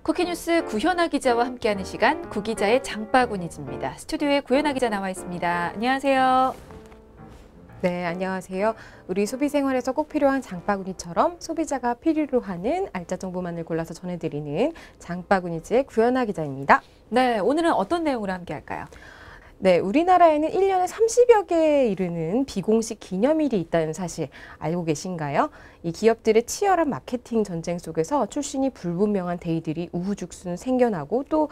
쿠키뉴스 구현아 기자와 함께하는 시간, 구기자의 장바구니즈입니다. 스튜디오에 구현아 기자 나와 있습니다. 안녕하세요. 네, 안녕하세요. 우리 소비 생활에서 꼭 필요한 장바구니처럼 소비자가 필요로 하는 알짜 정보만을 골라서 전해드리는 장바구니즈의 구현아 기자입니다. 네, 오늘은 어떤 내용으로 함께할까요? 네, 우리나라에는 1년에 30여 개에 이르는 비공식 기념일이 있다는 사실 알고 계신가요? 이 기업들의 치열한 마케팅 전쟁 속에서 출신이 불분명한 데이들이 우후죽순 생겨나고 또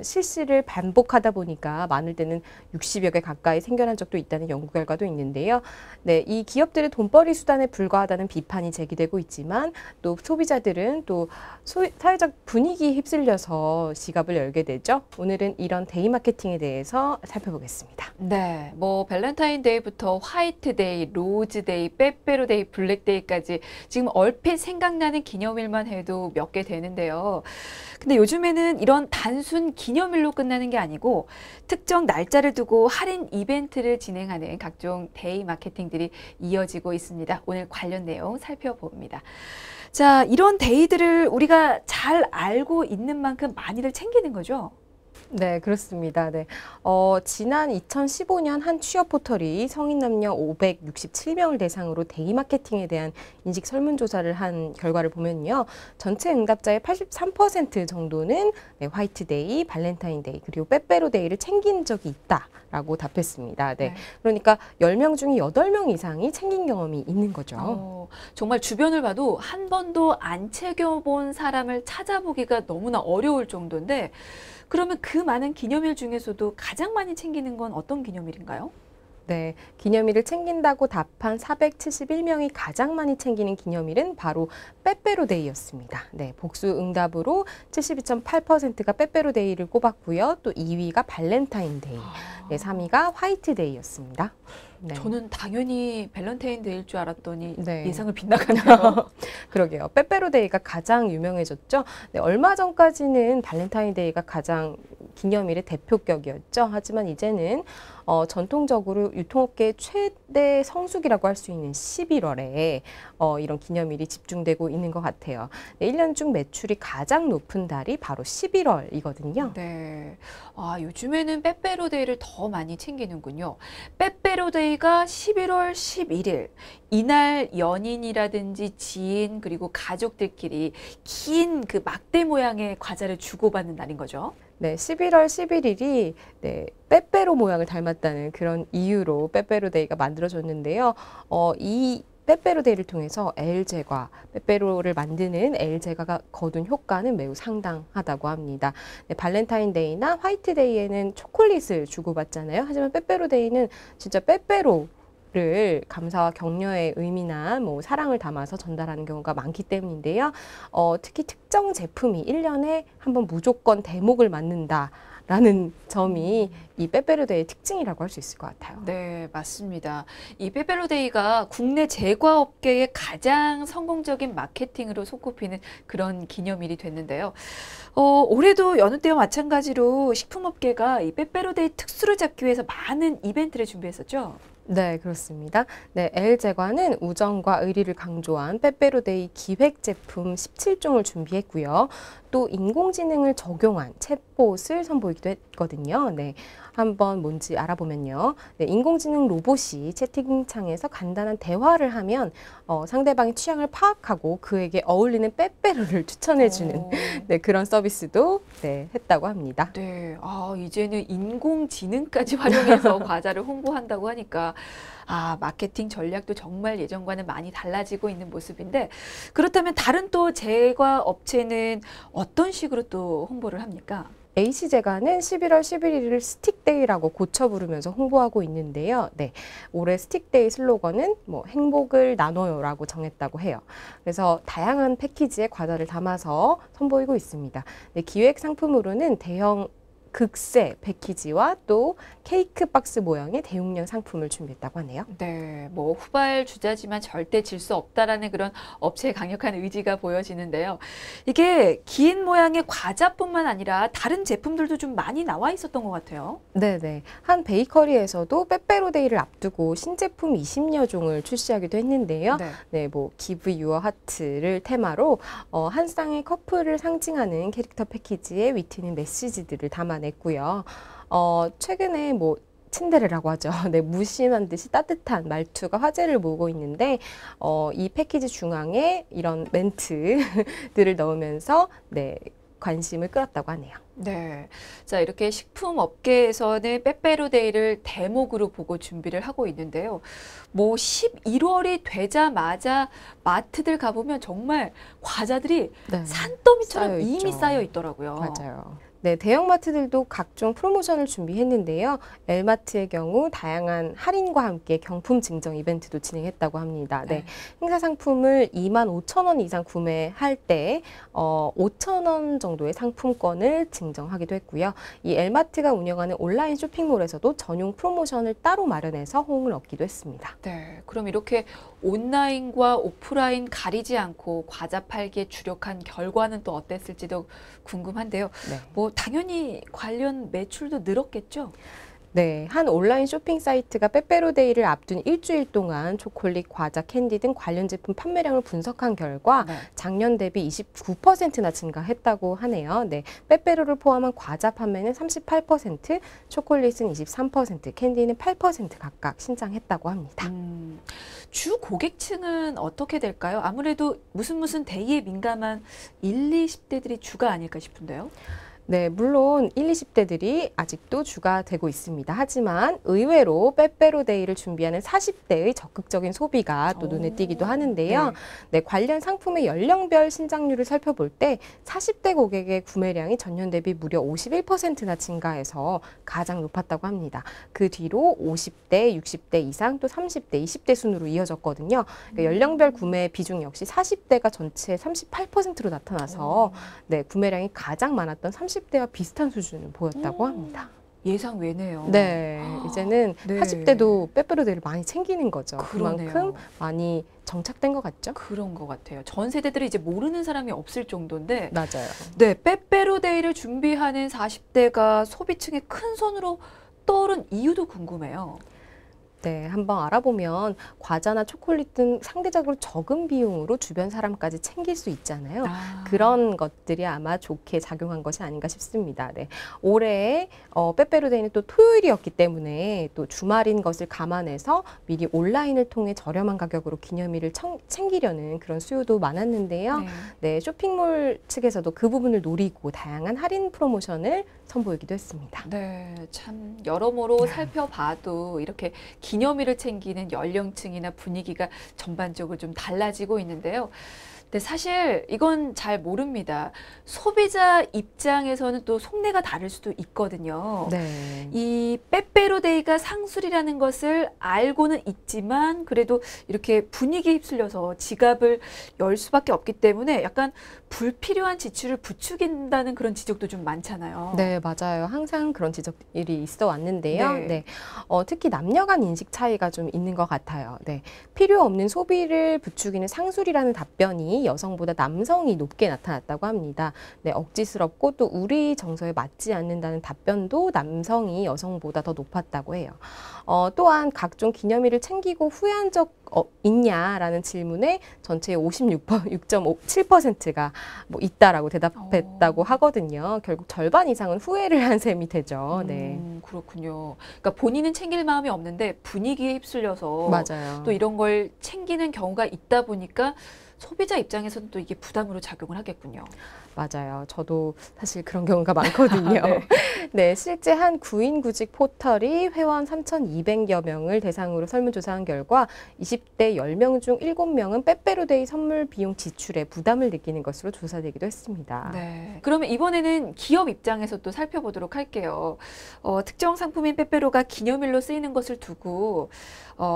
실시를 반복하다 보니까 많을 때는 60여 개 가까이 생겨난 적도 있다는 연구 결과도 있는데요. 네, 이 기업들의 돈벌이 수단에 불과하다는 비판이 제기되고 있지만 또 소비자들은 또 사회적 분위기에 휩쓸려서 지갑을 열게 되죠. 오늘은 이런 데이 마케팅에 대해서 살펴보겠습니다. 네, 뭐 발렌타인데이부터 화이트데이, 로즈데이, 빼빼로데이, 블랙데이까지 지금 얼핏 생각나는 기념일만 해도 몇 개 되는데요. 근데 요즘에는 이런 단순 기념일로 끝나는 게 아니고 특정 날짜를 두고 할인 이벤트를 진행하는 각종 데이 마케팅들이 이어지고 있습니다. 오늘 관련 내용 살펴봅니다. 자, 이런 데이들을 우리가 잘 알고 있는 만큼 많이들 챙기는 거죠? 네, 그렇습니다. 네. 지난 2015년 한 취업 포털이 성인 남녀 567명을 대상으로 데이 마케팅에 대한 인식 설문조사를 한 결과를 보면요. 전체 응답자의 83% 정도는 네, 화이트데이, 발렌타인데이, 그리고 빼빼로데이를 챙긴 적이 있다라고 답했습니다. 네. 그러니까 10명 중에 8명 이상이 챙긴 경험이 있는 거죠. 정말 주변을 봐도 한 번도 안 챙겨본 사람을 찾아보기가 너무나 어려울 정도인데, 그러면 그 많은 기념일 중에서도 가장 많이 챙기는 건 어떤 기념일인가요? 네, 기념일을 챙긴다고 답한 471명이 가장 많이 챙기는 기념일은 바로 빼빼로데이였습니다. 네, 복수 응답으로 72.8%가 빼빼로데이를 꼽았고요. 또 2위가 발렌타인데이, 네, 3위가 화이트데이였습니다. 네. 저는 당연히 발렌타인데이일 줄 알았더니 네. 예상을 빗나가네요. 그러게요. 빼빼로데이가 가장 유명해졌죠. 네, 얼마 전까지는 발렌타인데이가 가장 기념일의 대표격이었죠. 하지만 이제는 전통적으로 유통업계의 최대 성수기라고 할 수 있는 11월에 이런 기념일이 집중되고 있는 것 같아요. 네, 1년 중 매출이 가장 높은 달이 바로 11월이거든요. 네. 아, 요즘에는 빼빼로데이를 더 많이 챙기는군요. 빼빼로데이가 11월 11일. 이날 연인이라든지 지인 그리고 가족들끼리 긴 그 막대 모양의 과자를 주고받는 날인 거죠. 네, 11월 11일이 네, 빼빼로 모양을 닮았다는 그런 이유로 빼빼로데이가 만들어졌는데요. 이 빼빼로데이를 통해서 엘제과, 빼빼로를 만드는 엘제과가 거둔 효과는 매우 상당하다고 합니다. 네, 발렌타인데이나 화이트데이에는 초콜릿을 주고받잖아요. 하지만 빼빼로데이는 진짜 빼빼로를 감사와 격려의 의미나 뭐 사랑을 담아서 전달하는 경우가 많기 때문인데요. 특히 특정 제품이 1년에 한 번 무조건 대목을 맞는다라는 점이 이 빼빼로데이의 특징이라고 할 수 있을 것 같아요. 네, 맞습니다. 이 빼빼로데이가 국내 제과업계의 가장 성공적인 마케팅으로 손꼽히는 그런 기념일이 됐는데요. 올해도 여느 때와 마찬가지로 식품업계가 이 빼빼로데이 특수를 잡기 위해서 많은 이벤트를 준비했었죠. 네, 그렇습니다. 네, 엘제과는 우정과 의리를 강조한 빼빼로데이 기획 제품 17종을 준비했고요. 또 인공지능을 적용한 챗봇을 선보이기도 했거든요. 네, 한번 뭔지 알아보면요. 네, 인공지능 로봇이 채팅창에서 간단한 대화를 하면 상대방의 취향을 파악하고 그에게 어울리는 빼빼로를 추천해주는 네, 그런 서비스도 네, 했다고 합니다. 네, 아, 이제는 인공지능까지 활용해서 과자를 홍보한다고 하니까 마케팅 전략도 정말 예전과는 많이 달라지고 있는 모습인데, 그렇다면 다른 또 제과 업체는 어떤 식으로 또 홍보를 합니까? H제과는 11월 11일을 스틱데이라고 고쳐 부르면서 홍보하고 있는데요. 네, 올해 스틱데이 슬로건은 뭐 행복을 나눠요라고 정했다고 해요. 그래서 다양한 패키지에 과자를 담아서 선보이고 있습니다. 네, 기획 상품으로는 대형 극세 패키지와 또 케이크 박스 모양의 대용량 상품을 준비했다고 하네요. 네, 뭐 후발 주자지만 절대 질 수 없다라는 그런 업체의 강력한 의지가 보여지는데요. 이게 긴 모양의 과자뿐만 아니라 다른 제품들도 좀 많이 나와 있었던 것 같아요. 네네. 한 베이커리에서도 빼빼로데이를 앞두고 신제품 20여 종을 출시하기도 했는데요. 네. 네, 뭐 Give Your Heart를 테마로 한 쌍의 커플을 상징하는 캐릭터 패키지에 위트있는 메시지들을 담아냈고요. 최근에 뭐 츤데레라고 하죠. 네, 무심한 듯이 따뜻한 말투가 화제를 모으고 있는데 이 패키지 중앙에 이런 멘트들을 넣으면서 네, 관심을 끌었다고 하네요. 네. 자, 이렇게 식품 업계에서는 빼빼로데이를 대목으로 보고 준비를 하고 있는데요. 뭐 11월이 되자마자 마트들 가보면 정말 과자들이 네, 산더미처럼 쌓여있죠. 이미 쌓여 있더라고요. 맞아요. 네, 대형마트들도 각종 프로모션을 준비했는데요. 엘마트의 경우 다양한 할인과 함께 경품 증정 이벤트도 진행했다고 합니다. 네, 행사 상품을 25,000원 이상 구매할 때 5,000원 정도의 상품권을 증정하기도 했고요. 이 엘마트가 운영하는 온라인 쇼핑몰에서도 전용 프로모션을 따로 마련해서 호응을 얻기도 했습니다. 네, 그럼 이렇게 온라인과 오프라인 가리지 않고 과자 팔기에 주력한 결과는 또 어땠을지도 궁금한데요. 네. 뭐 당연히 관련 매출도 늘었겠죠? 네, 한 온라인 쇼핑 사이트가 빼빼로데이를 앞둔 일주일 동안 초콜릿, 과자, 캔디 등 관련 제품 판매량을 분석한 결과 네. 작년 대비 29%나 증가했다고 하네요. 네, 빼빼로를 포함한 과자 판매는 38%, 초콜릿은 23%, 캔디는 8% 각각 신장했다고 합니다. 주 고객층은 어떻게 될까요? 아무래도 무슨 데이에 민감한 1, 20대들이 주가 아닐까 싶은데요. 네, 물론 1, 20대들이 아직도 주가 되고 있습니다. 하지만 의외로 빼빼로데이를 준비하는 40대의 적극적인 소비가 또 눈에 띄기도 하는데요. 네, 관련 상품의 연령별 신장률을 살펴볼 때 40대 고객의 구매량이 전년 대비 무려 51%나 증가해서 가장 높았다고 합니다. 그 뒤로 50대, 60대 이상 또 30대, 20대 순으로 이어졌거든요. 그러니까 연령별 구매 비중 역시 40대가 전체 38%로 나타나서 네, 구매량이 가장 많았던 30대와 비슷한 수준을 보였다고 합니다. 예상 외네요. 네, 이제는 네. 40대도 빼빼로데이를 많이 챙기는 거죠. 그러네요. 그만큼 많이 정착된 것 같죠? 그런 것 같아요. 전 세대들이 이제 모르는 사람이 없을 정도인데, 맞아요. 네, 빼빼로데이를 준비하는 40대가 소비층의 큰 손으로 떠오른 이유도 궁금해요. 네, 한번 알아보면 과자나 초콜릿 등 상대적으로 적은 비용으로 주변 사람까지 챙길 수 있잖아요. 그런 것들이 아마 좋게 작용한 것이 아닌가 싶습니다. 네, 올해 빼빼로데이는 또 토요일이었기 때문에 또 주말인 것을 감안해서 미리 온라인을 통해 저렴한 가격으로 기념일을 챙기려는 그런 수요도 많았는데요. 네. 네, 쇼핑몰 측에서도 그 부분을 노리고 다양한 할인 프로모션을 선보이기도 했습니다. 네, 참 여러모로 살펴봐도 이렇게 기념일을 챙기는 연령층이나 분위기가 전반적으로 좀 달라지고 있는데요. 근데 사실 이건 잘 모릅니다. 소비자 입장에서는 또 속내가 다를 수도 있거든요. 네. 이 빼빼로데이가 상술이라는 것을 알고는 있지만 그래도 이렇게 분위기에 휩쓸려서 지갑을 열 수밖에 없기 때문에 약간 불필요한 지출을 부추긴다는 그런 지적도 좀 많잖아요. 네, 맞아요. 항상 그런 지적들이 있어 왔는데요. 네. 네. 특히 남녀 간 인식 차이가 좀 있는 것 같아요. 네. 필요 없는 소비를 부추기는 상술이라는 답변이 여성보다 남성이 높게 나타났다고 합니다. 네, 억지스럽고 또 우리 정서에 맞지 않는다는 답변도 남성이 여성보다 더 높았다고 해요. 또한 각종 기념일을 챙기고 후회한 적 있냐라는 질문에 전체의 56.7%가 뭐 있다라고 대답했다고 하거든요. 결국 절반 이상은 후회를 한 셈이 되죠. 네. 그렇군요. 그러니까 본인은 챙길 마음이 없는데 분위기에 휩쓸려서 맞아요. 또 이런 걸 챙기는 경우가 있다 보니까 소비자 입장에서는 또 이게 부담으로 작용을 하겠군요. 맞아요. 저도 사실 그런 경우가 많거든요. 네. 네, 실제 한 구인구직 포털이 회원 3,200여 명을 대상으로 설문조사한 결과 20대 10명 중 7명은 빼빼로데이 선물 비용 지출에 부담을 느끼는 것으로 조사되기도 했습니다. 네. 그러면 이번에는 기업 입장에서 또 살펴보도록 할게요. 특정 상품인 빼빼로가 기념일로 쓰이는 것을 두고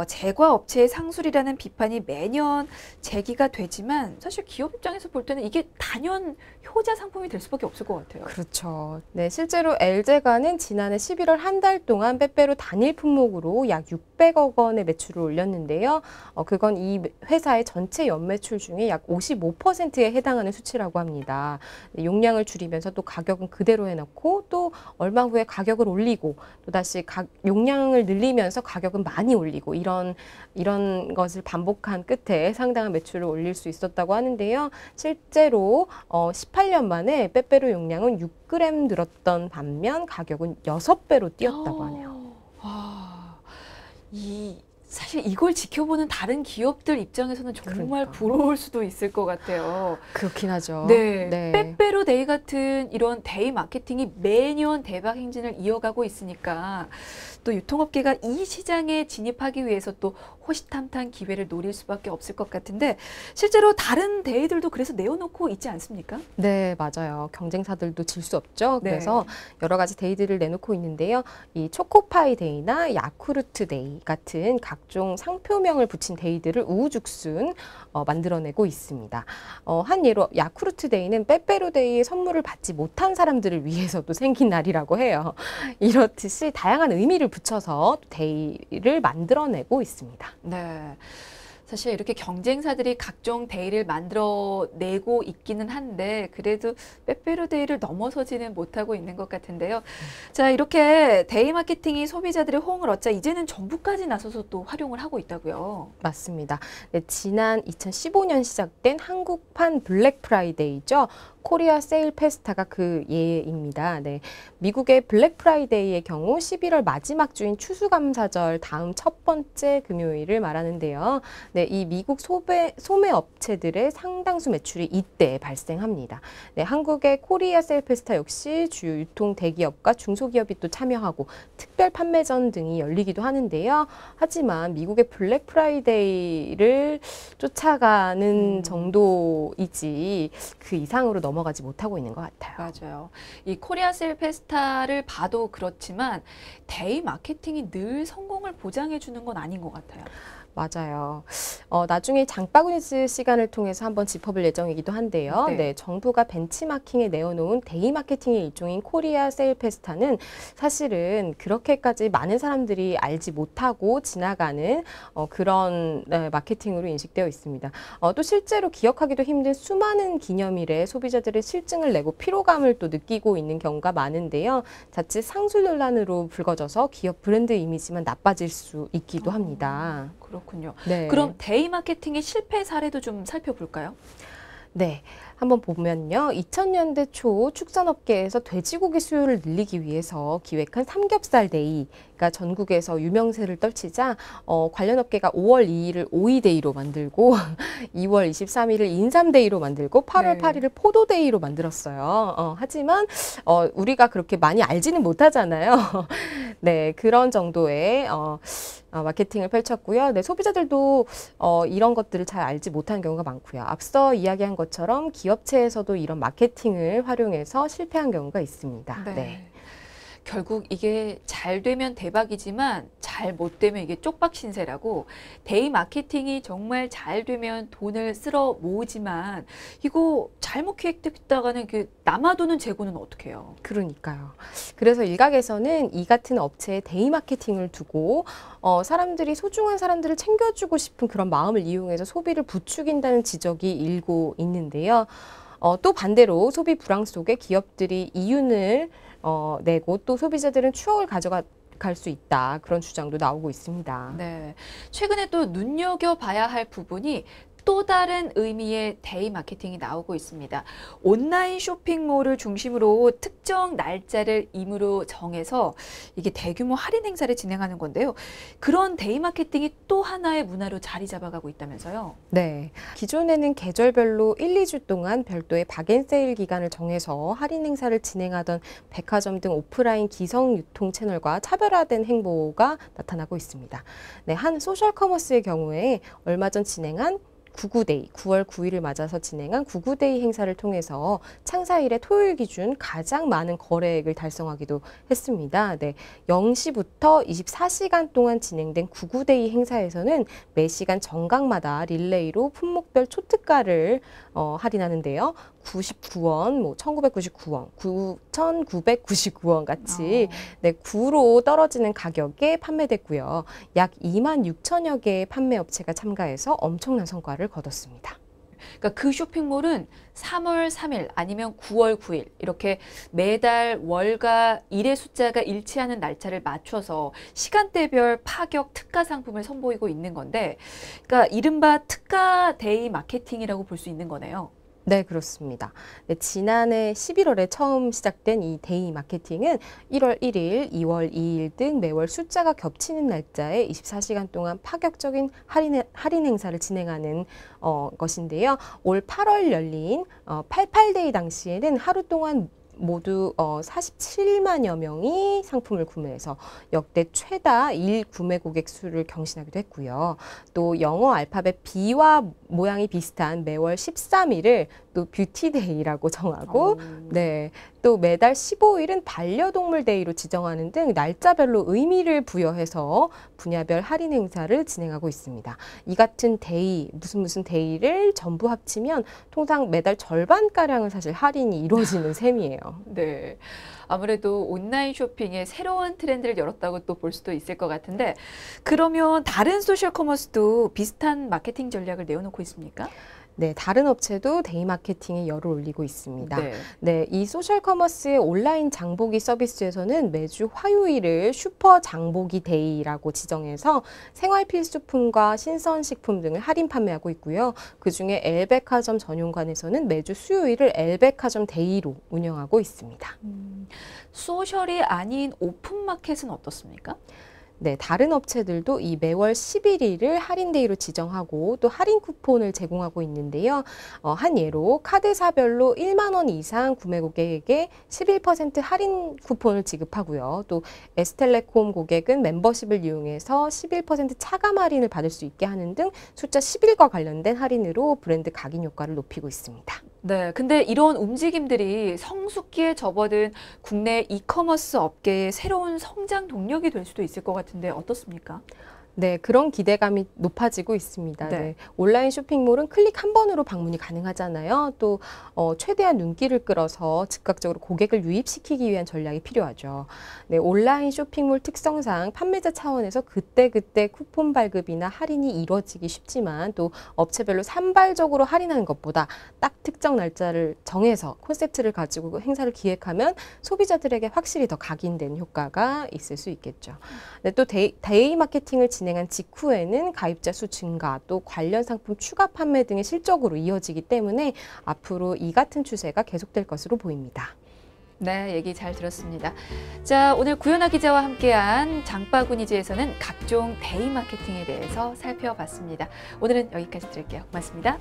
제과 업체의 상술이라는 비판이 매년 제기가 되지만 사실 기업 입장에서 볼 때는 이게 단연 효자 상품이 될 수밖에 없을 것 같아요. 그렇죠. 네, 실제로 LG화는 지난해 11월 한 달 동안 빼빼로 단일 품목으로 약 600억 원의 매출을 올렸는데요. 그건 이 회사의 전체 연매출 중에 약 55%에 해당하는 수치라고 합니다. 용량을 줄이면서 또 가격은 그대로 해놓고 또 얼마 후에 가격을 올리고 또다시 용량을 늘리면서 가격은 많이 올리고 이런 것을 반복한 끝에 상당한 매출을 올릴 수 있었다고 하는데요. 실제로 18년 만에 빼빼로 용량은 6g 늘었던 반면 가격은 6배로 뛰었다고 하네요. 사실 이걸 지켜보는 다른 기업들 입장에서는 정말 그러니까. 부러울 수도 있을 것 같아요. 그렇긴 하죠. 네, 네. 빼빼로 데이 같은 이런 데이 마케팅이 매년 대박 행진을 이어가고 있으니까 또 유통업계가 이 시장에 진입하기 위해서 또 호시탐탐 기회를 노릴 수밖에 없을 것 같은데 실제로 다른 데이들도 그래서 내어놓고 있지 않습니까? 네, 맞아요. 경쟁사들도 질 수 없죠. 네. 그래서 여러 가지 데이들을 내놓고 있는데요. 이 초코파이 데이나 야쿠르트 데이 같은 각종 상표명을 붙인 데이들을 우후죽순 만들어내고 있습니다. 한 예로 야쿠르트 데이는 빼빼로 데이에 선물을 받지 못한 사람들을 위해서도 생긴 날이라고 해요. 이렇듯이 다양한 의미를 붙여서 데이를 만들어내고 있습니다. 네. 사실 이렇게 경쟁사들이 각종 데이를 만들어내고 있기는 한데 그래도 빼빼로 데이를 넘어서지는 못하고 있는 것 같은데요. 자, 이렇게 데이 마케팅이 소비자들의 호응을 얻자 이제는 정부까지 나서서 또 활용을 하고 있다고요. 맞습니다. 네, 지난 2015년 시작된 한국판 블랙 프라이데이죠. 코리아 세일 페스타가 그 예입니다. 네, 미국의 블랙 프라이데이의 경우 11월 마지막 주인 추수감사절 다음 첫 번째 금요일을 말하는데요. 네, 이 미국 소매 업체들의 상당수 매출이 이때 발생합니다. 네, 한국의 코리아 세일 페스타 역시 주요 유통 대기업과 중소기업이 또 참여하고 특별 판매전 등이 열리기도 하는데요. 하지만 미국의 블랙 프라이데이를 쫓아가는 정도이지 그 이상으로 넘어가지 못하고 있는 것 같아요. 맞아요. 이 코리아 셀 페스타를 봐도 그렇지만 데이 마케팅이 늘 성공을 보장해 주는 건 아닌 것 같아요. 맞아요. 나중에 장바구니즈 시간을 통해서 한번 짚어볼 예정이기도 한데요. 네. 네, 정부가 벤치마킹에 내어놓은 데이 마케팅의 일종인 코리아 세일 페스타는 사실은 그렇게까지 많은 사람들이 알지 못하고 지나가는 그런 마케팅으로 인식되어 있습니다. 또 실제로 기억하기도 힘든 수많은 기념일에 소비자들의 실증을 내고 피로감을 또 느끼고 있는 경우가 많은데요. 자칫 상술 논란으로 불거져서 기업 브랜드 이미지만 나빠질 수 있기도 합니다. 그렇군요. 네. 그럼 데이 마케팅의 실패 사례도 좀 살펴볼까요? 네, 한번 보면요. 2000년대 초 축산업계에서 돼지고기 수요를 늘리기 위해서 기획한 삼겹살 데이가 전국에서 유명세를 떨치자 관련 업계가 5월 2일을 오이데이로 만들고 2월 23일을 인삼데이로 만들고 8월 네. 8일을 포도데이로 만들었어요. 하지만 우리가 그렇게 많이 알지는 못하잖아요. 네, 그런 정도의 마케팅을 펼쳤고요. 네, 소비자들도 이런 것들을 잘 알지 못하는 경우가 많고요. 앞서 이야기한 것처럼 기업체에서도 이런 마케팅을 활용해서 실패한 경우가 있습니다. 네. 네. 결국 이게 잘 되면 대박이지만 잘 못 되면 이게 쪽박 신세라고 데이 마케팅이 정말 잘 되면 돈을 쓸어 모으지만 이거 잘못 기획됐다가는 그 남아도는 재고는 어떻게 해요? 그러니까요. 그래서 일각에서는 이 같은 업체에 데이 마케팅을 두고 사람들이 소중한 사람들을 챙겨주고 싶은 그런 마음을 이용해서 소비를 부추긴다는 지적이 일고 있는데요. 또 반대로 소비 불황 속에 기업들이 이윤을 내고 또 소비자들은 추억을 가져갈 수 있다. 그런 주장도 나오고 있습니다. 네. 최근에 또 눈여겨봐야 할 부분이 또 다른 의미의 데이 마케팅이 나오고 있습니다. 온라인 쇼핑몰을 중심으로 특정 날짜를 임의로 정해서 이게 대규모 할인 행사를 진행하는 건데요. 그런 데이 마케팅이 또 하나의 문화로 자리 잡아가고 있다면서요? 네. 기존에는 계절별로 1, 2주 동안 별도의 박앤세일 기간을 정해서 할인 행사를 진행하던 백화점 등 오프라인 기성 유통 채널과 차별화된 행보가 나타나고 있습니다. 네, 한 소셜 커머스의 경우에 얼마 전 진행한 구구데이, 9월 9일을 맞아서 진행한 구구데이 행사를 통해서 창사일의 토요일 기준 가장 많은 거래액을 달성하기도 했습니다. 네, 0시부터 24시간 동안 진행된 구구데이 행사에서는 매 시간 정각마다 릴레이로 품목별 초특가를 할인하는데요. 999원, 뭐 1999원, 9,999원 같이 네, 9로 떨어지는 가격에 판매됐고요. 약 26,000여 개의 판매 업체가 참가해서 엄청난 성과를 거뒀습니다. 그러니까 그 쇼핑몰은 3월 3일 아니면 9월 9일 이렇게 매달 월과 일의 숫자가 일치하는 날짜를 맞춰서 시간대별 파격 특가 상품을 선보이고 있는 건데, 그러니까 이른바 특가 데이 마케팅이라고 볼 수 있는 거네요. 네, 그렇습니다. 네, 지난해 11월에 처음 시작된 이 데이 마케팅은 1월 1일, 2월 2일 등 매월 숫자가 겹치는 날짜에 24시간 동안 파격적인 할인 행사를 진행하는 것인데요. 올 8월 열린 88데이 당시에는 하루 동안 모두 47만여 명이 상품을 구매해서 역대 최다 일 구매 고객 수를 경신하기도 했고요. 또 영어 알파벳 B와 모양이 비슷한 매월 13일을 또 뷰티데이라고 정하고 네, 또 매달 15일은 반려동물 데이로 지정하는 등 날짜별로 의미를 부여해서 분야별 할인 행사를 진행하고 있습니다. 이 같은 데이, 무슨 데이를 전부 합치면 통상 매달 절반가량은 사실 할인이 이루어지는 셈이에요. 네. 아무래도 온라인 쇼핑의 새로운 트렌드를 열었다고 또 볼 수도 있을 것 같은데, 그러면 다른 소셜 커머스도 비슷한 마케팅 전략을 내어놓고 있습니까? 네, 다른 업체도 데이 마케팅에 열을 올리고 있습니다. 네. 네, 이 소셜 커머스의 온라인 장보기 서비스에서는 매주 화요일을 슈퍼 장보기 데이라고 지정해서 생활 필수품과 신선식품 등을 할인 판매하고 있고요. 그중에 엘백화점 전용관에서는 매주 수요일을 엘백화점 데이로 운영하고 있습니다. 소셜이 아닌 오픈마켓은 어떻습니까? 네, 다른 업체들도 이 매월 11일을 할인데이로 지정하고 또 할인 쿠폰을 제공하고 있는데요. 한 예로 카드사별로 1만 원 이상 구매 고객에게 11% 할인 쿠폰을 지급하고요. 또 S텔레콤 고객은 멤버십을 이용해서 11% 차감 할인을 받을 수 있게 하는 등 숫자 11과 관련된 할인으로 브랜드 각인 효과를 높이고 있습니다. 네, 근데 이런 움직임들이 성숙기에 접어든 국내 이커머스 업계의 새로운 성장 동력이 될 수도 있을 것 같은데 어떻습니까? 네, 그런 기대감이 높아지고 있습니다. 네. 네. 온라인 쇼핑몰은 클릭 한 번으로 방문이 가능하잖아요. 또 최대한 눈길을 끌어서 즉각적으로 고객을 유입시키기 위한 전략이 필요하죠. 네, 온라인 쇼핑몰 특성상 판매자 차원에서 그때그때 쿠폰 발급이나 할인이 이루어지기 쉽지만 또 업체별로 산발적으로 할인하는 것보다 딱 특정 날짜를 정해서 콘셉트를 가지고 행사를 기획하면 소비자들에게 확실히 더 각인된 효과가 있을 수 있겠죠. 네, 또 데이 마케팅을 진행한 직후에는 가입자 수 증가, 또 관련 상품 추가 판매 등의 실적으로 이어지기 때문에 앞으로 이 같은 추세가 계속될 것으로 보입니다. 네, 얘기 잘 들었습니다. 자, 오늘 구현아 기자와 함께한 장바구니지에서는 각종 데이 마케팅에 대해서 살펴봤습니다. 오늘은 여기까지 드릴게요. 고맙습니다.